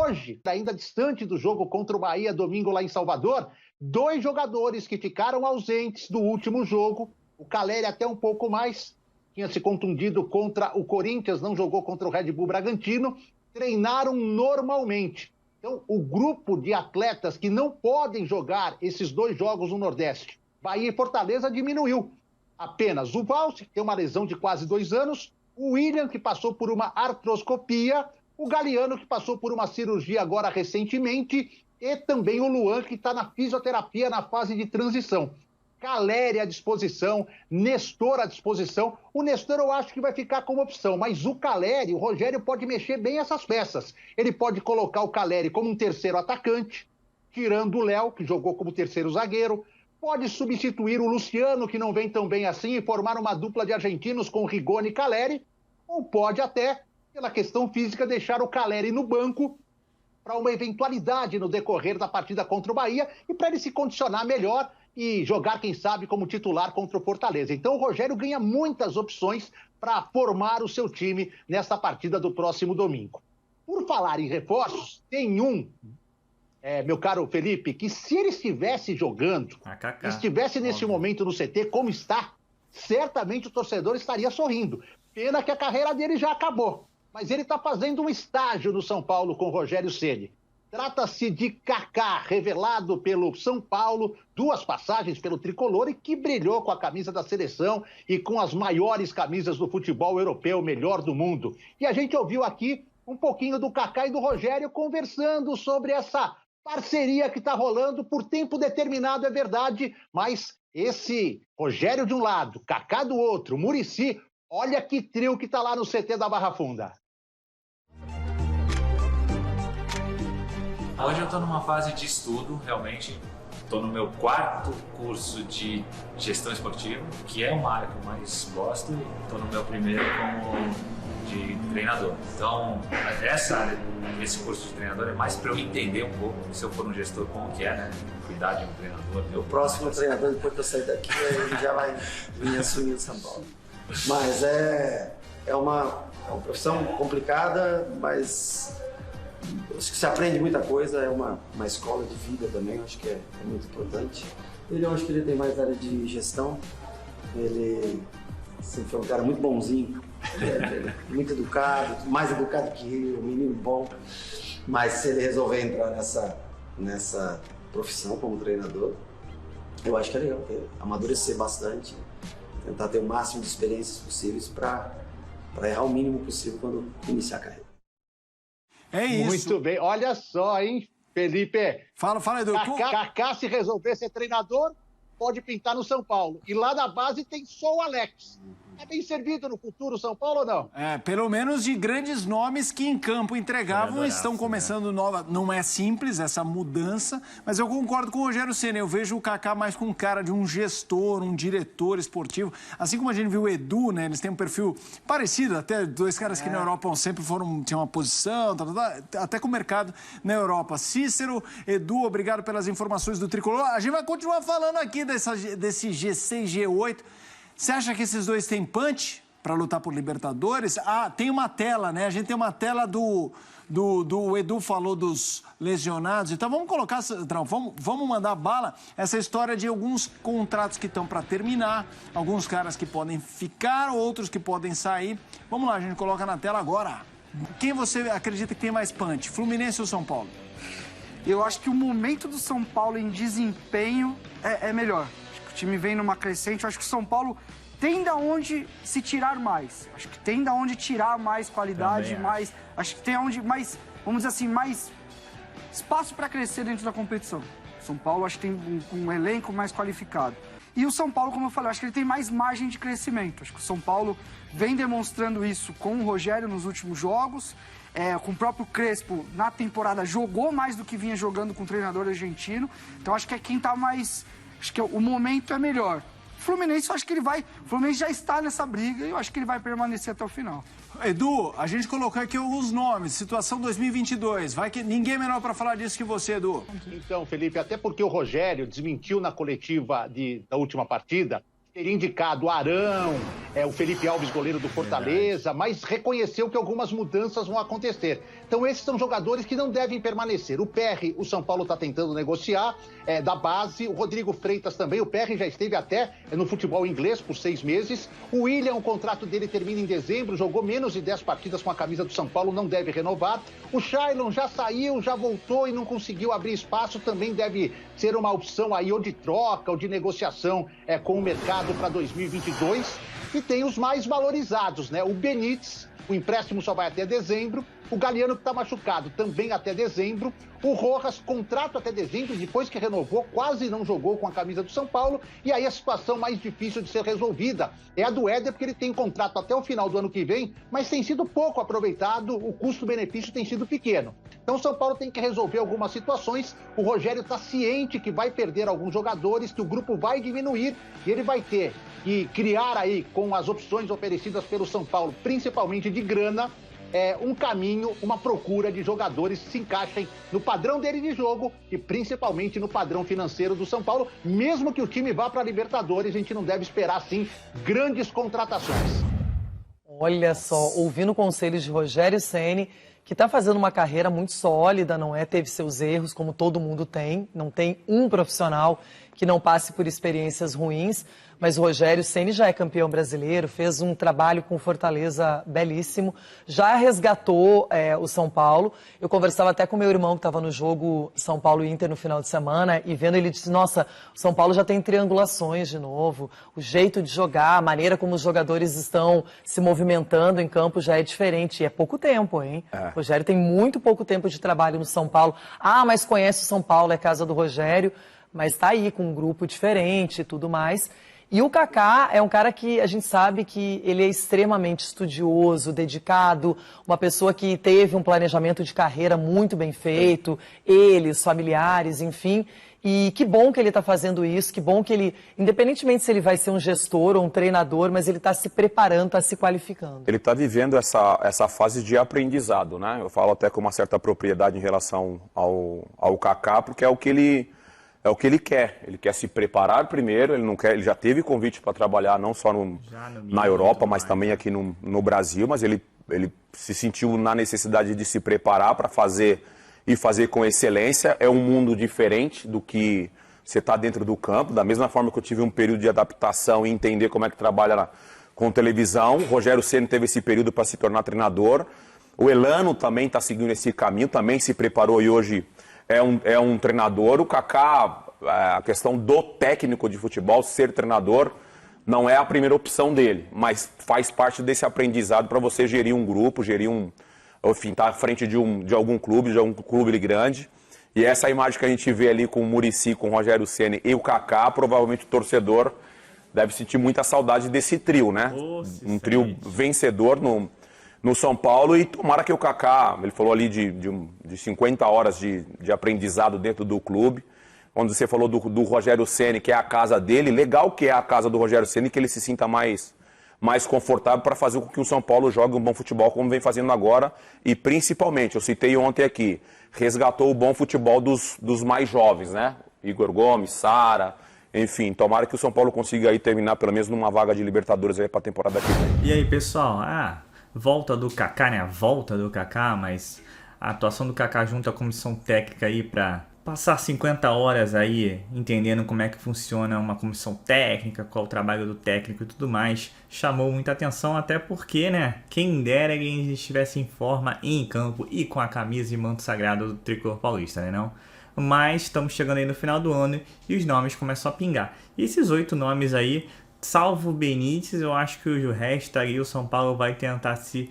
hoje, ainda distante do jogo contra o Bahia, domingo lá em Salvador, 2 jogadores que ficaram ausentes do último jogo, o Calleri até um pouco mais, tinha se contundido contra o Corinthians, não jogou contra o Red Bull Bragantino, treinaram normalmente. Então, o grupo de atletas que não podem jogar esses 2 jogos no Nordeste, Bahia e Fortaleza, diminuiu. Apenas o Valse, que tem uma lesão de quase 2 anos, o William, que passou por uma artroscopia, o Galeano, que passou por uma cirurgia agora recentemente, e também o Luan, que está na fisioterapia na fase de transição. Calleri à disposição, Nestor à disposição. O Nestor eu acho que vai ficar como opção, mas o Calleri, o Rogério pode mexer bem essas peças. Ele pode colocar o Calleri como um terceiro atacante, tirando o Léo, que jogou como terceiro zagueiro. Pode substituir o Luciano, que não vem tão bem assim, e formar uma dupla de argentinos com Rigoni e Calleri. Ou pode até, pela questão física, deixar o Calleri no banco para uma eventualidade no decorrer da partida contra o Bahia e para ele se condicionar melhor e jogar, quem sabe, como titular contra o Fortaleza. Então o Rogério ganha muitas opções para formar o seu time nessa partida do próximo domingo. Por falar em reforços, tem meu caro Felipe, que se ele estivesse jogando, estivesse nesse momento no CT como está, certamente o torcedor estaria sorrindo. Pena que a carreira dele já acabou, mas ele está fazendo um estágio no São Paulo com o Rogério Ceni. Trata-se de Kaká, revelado pelo São Paulo, 2 passagens pelo tricolor e que brilhou com a camisa da seleção e com as maiores camisas do futebol europeu, melhor do mundo. E a gente ouviu aqui um pouquinho do Kaká e do Rogério conversando sobre essa parceria que está rolando por tempo determinado, é verdade, mas esse Rogério de um lado, Kaká do outro, Muricy, olha que trio que está lá no CT da Barra Funda. Hoje eu estou numa fase de estudo, realmente. Estou no meu 4º curso de gestão esportiva, que é uma área que eu mais gosto. Estou no meu 1º como de treinador. Então, esse curso de treinador é mais para eu entender um pouco, se eu for um gestor, como que é, né? Cuidar de um treinador. O próximo treinador, depois que eu sair daqui, ele já vai vir assumir o São Paulo. Mas é uma profissão complicada, mas acho que se aprende muita coisa, é uma escola de vida também, acho que é muito importante. Eu acho que ele tem mais área de gestão, ele sempre foi um cara muito bonzinho, muito educado, mais educado que eu, um menino bom, mas se ele resolver entrar nessa profissão como treinador, eu acho que é legal, amadurecer bastante, tentar ter o máximo de experiências possíveis para errar o mínimo possível quando iniciar a carreira. É isso. Muito bem. Olha só, hein, Felipe? Fala, Edu. Kaká, se resolver ser treinador, pode pintar no São Paulo. E lá na base tem só o Alex. É bem servido no futuro São Paulo ou não? Pelo menos de grandes nomes que em campo entregavam, estão começando nova. Não é simples essa mudança, mas eu concordo com o Rogério Ceni. Eu vejo o Kaká mais com cara de um gestor, um diretor esportivo. Assim como a gente viu o Edu, né? Eles têm um perfil parecido, até 2 caras que na Europa sempre tinham uma posição, até com o mercado na Europa. Cícero, Edu, obrigado pelas informações do Tricolor. A gente vai continuar falando aqui desse G6, G8. Você acha que esses dois têm punch para lutar por Libertadores? Tem uma tela, né? A gente tem uma tela do Edu falou dos lesionados. Então vamos colocar, vamos mandar bala essa história de alguns contratos que estão para terminar, alguns caras que podem ficar, outros que podem sair. Vamos lá, a gente coloca na tela agora. Quem você acredita que tem mais punch, Fluminense ou São Paulo? Eu acho que o momento do São Paulo em desempenho é melhor. O time vem numa crescente, eu acho que o São Paulo tem da onde se tirar mais. Acho que tem da onde tirar mais qualidade, acho que tem onde mais, vamos dizer assim, mais espaço para crescer dentro da competição. O São Paulo acho que tem um elenco mais qualificado. E o São Paulo, como eu falei, acho que ele tem mais margem de crescimento. Acho que o São Paulo vem demonstrando isso com o Rogério nos últimos jogos, com o próprio Crespo na temporada jogou mais do que vinha jogando com o treinador argentino. Então acho que é quem tá mais... Acho que o momento é melhor. Fluminense, eu acho que o Fluminense já está nessa briga e eu acho que ele vai permanecer até o final. Edu, a gente colocou aqui alguns nomes, situação 2022. Vai que ninguém é melhor para falar disso que você, Edu. Então, Felipe, até porque o Rogério desmentiu na coletiva da última partida Teria indicado Arão, o Felipe Alves, goleiro do Fortaleza, mas reconheceu que algumas mudanças vão acontecer. Então esses são jogadores que não devem permanecer. O Perry, o São Paulo está tentando negociar, da base. O Rodrigo Freitas também. O Perry já esteve até no futebol inglês por 6 meses. O William, o contrato dele termina em dezembro, jogou menos de 10 partidas com a camisa do São Paulo, não deve renovar. O Shailon já saiu, já voltou e não conseguiu abrir espaço, também deve ser uma opção aí ou de troca ou de negociação com o mercado para 2022. E tem os mais valorizados, né? O Benítez, o empréstimo só vai até dezembro. O Galeano, que está machucado, também até dezembro. O Rojas, contrato até dezembro, depois que renovou, quase não jogou com a camisa do São Paulo. E aí a situação mais difícil de ser resolvida é a do Éder, porque ele tem contrato até o final do ano que vem, mas tem sido pouco aproveitado, o custo-benefício tem sido pequeno. Então o São Paulo tem que resolver algumas situações. O Rogério está ciente que vai perder alguns jogadores, que o grupo vai diminuir e ele vai ter que criar aí, com as opções oferecidas pelo São Paulo, principalmente de grana, um caminho, uma procura de jogadores que se encaixem no padrão dele de jogo e principalmente no padrão financeiro do São Paulo. Mesmo que o time vá para a Libertadores, a gente não deve esperar, sim, grandes contratações. Olha só, ouvindo conselhos de Rogério Ceni, que está fazendo uma carreira muito sólida, não é? Teve seus erros, como todo mundo tem. Não tem um profissional que não passe por experiências ruins. Mas o Rogério Ceni já é campeão brasileiro, fez um trabalho com Fortaleza belíssimo, já resgatou o São Paulo. Eu conversava até com meu irmão que estava no jogo São Paulo e Inter no final de semana e vendo ele disse, nossa, o São Paulo já tem triangulações de novo, o jeito de jogar, a maneira como os jogadores estão se movimentando em campo já é diferente. E é pouco tempo, hein? O Rogério tem muito pouco tempo de trabalho no São Paulo. Ah, mas conhece o São Paulo, é casa do Rogério, mas está aí com um grupo diferente e tudo mais. E o Kaká é um cara que a gente sabe que ele é extremamente estudioso, dedicado, uma pessoa que teve um planejamento de carreira muito bem feito, ele, os familiares, enfim. E que bom que ele está fazendo isso, que bom que ele, independentemente se ele vai ser um gestor ou um treinador, mas ele está se preparando, está se qualificando. Ele está vivendo essa fase de aprendizado, né? Eu falo até com uma certa propriedade em relação ao Kaká, porque é o que ele quer. Ele quer se preparar primeiro, ele já teve convite para trabalhar não só na Europa, mas também aqui no Brasil, mas ele se sentiu na necessidade de se preparar para fazer com excelência. É um mundo diferente do que você está dentro do campo, da mesma forma que eu tive um período de adaptação e entender como é que trabalha com televisão. O Rogério Ceni teve esse período para se tornar treinador. O Elano também está seguindo esse caminho, também se preparou e hoje é um treinador. O Kaká, a questão do técnico de futebol, ser treinador, não é a primeira opção dele, mas faz parte desse aprendizado para você gerir um grupo, enfim, estar à frente de algum clube grande. E essa imagem que a gente vê ali com o Muricy, com o Rogério Ceni e o Kaká, provavelmente o torcedor deve sentir muita saudade desse trio, né? Um trio vencedor no São Paulo, e tomara que o Kaká, ele falou ali de 50 horas de aprendizado dentro do clube, onde você falou do Rogério Ceni, que é a casa dele, legal que é a casa do Rogério Ceni, que ele se sinta mais confortável para fazer com que o São Paulo jogue um bom futebol como vem fazendo agora, e principalmente, eu citei ontem aqui, resgatou o bom futebol dos mais jovens, né? Igor Gomes, Sara, enfim, tomara que o São Paulo consiga aí terminar pelo menos numa vaga de Libertadores aí para a temporada que vem. E aí, pessoal, volta do Kaká, né? A volta do Kaká, mas a atuação do Kaká junto à comissão técnica aí para passar 50 horas aí entendendo como é que funciona uma comissão técnica, qual o trabalho do técnico e tudo mais, chamou muita atenção, até porque, né, quem dera que a gente estivesse em forma em campo e com a camisa e manto sagrado do tricolor paulista, né não? Mas estamos chegando aí no final do ano e os nomes começam a pingar. E esses 8 nomes aí, salvo o Benítez, eu acho que o resto aí o São Paulo vai tentar se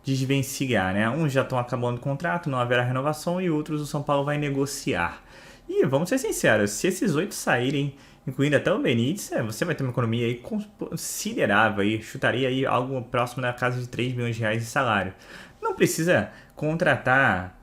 desvencilhar, né? Uns já estão acabando o contrato, não haverá renovação, e outros o São Paulo vai negociar. E vamos ser sinceros, se esses 8 saírem, incluindo até o Benítez, você vai ter uma economia aí considerável, aí, chutaria aí algo próximo da casa de 3 milhões de reais de salário. Não precisa contratar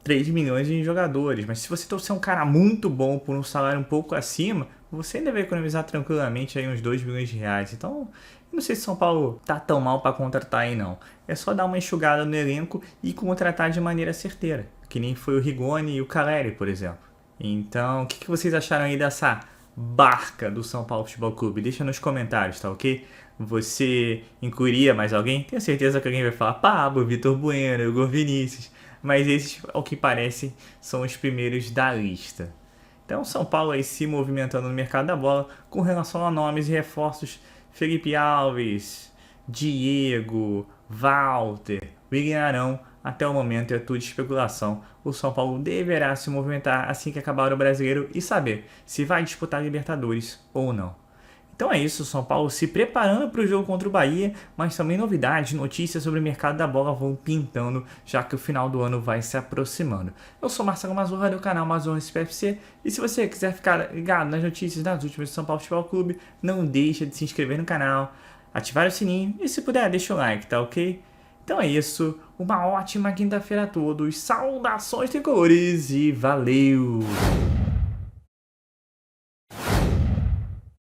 3 milhões de jogadores, mas se você trouxer um cara muito bom por um salário um pouco acima, você ainda vai economizar tranquilamente aí uns 2 milhões de reais. Então, eu não sei se São Paulo tá tão mal para contratar aí não. É só dar uma enxugada no elenco e contratar de maneira certeira, que nem foi o Rigoni e o Caleri, por exemplo. Então, o que vocês acharam aí dessa Barca do São Paulo Futebol Clube? Deixa nos comentários, tá ok? Você incluiria mais alguém? Tenho certeza que alguém vai falar Pablo, Vitor Bueno, Igor Vinícius, mas esses, ao que parece, são os primeiros da lista. Então, São Paulo aí se movimentando no mercado da bola com relação a nomes e reforços: Felipe Alves, Diego, Walter, William Arão. Até o momento é tudo especulação. O São Paulo deverá se movimentar assim que acabar o Brasileiro e saber se vai disputar a Libertadores ou não. Então é isso, o São Paulo se preparando para o jogo contra o Bahia, mas também novidades, notícias sobre o mercado da bola vão pintando, já que o final do ano vai se aproximando. Eu sou Marcelo Mazurra do canal Mazurra SPFC, e se você quiser ficar ligado nas notícias das últimas do São Paulo Futebol Clube, não deixa de se inscrever no canal, ativar o sininho e, se puder, deixa o like, tá ok? Então é isso, uma ótima quinta-feira a todos, saudações tricolores e valeu!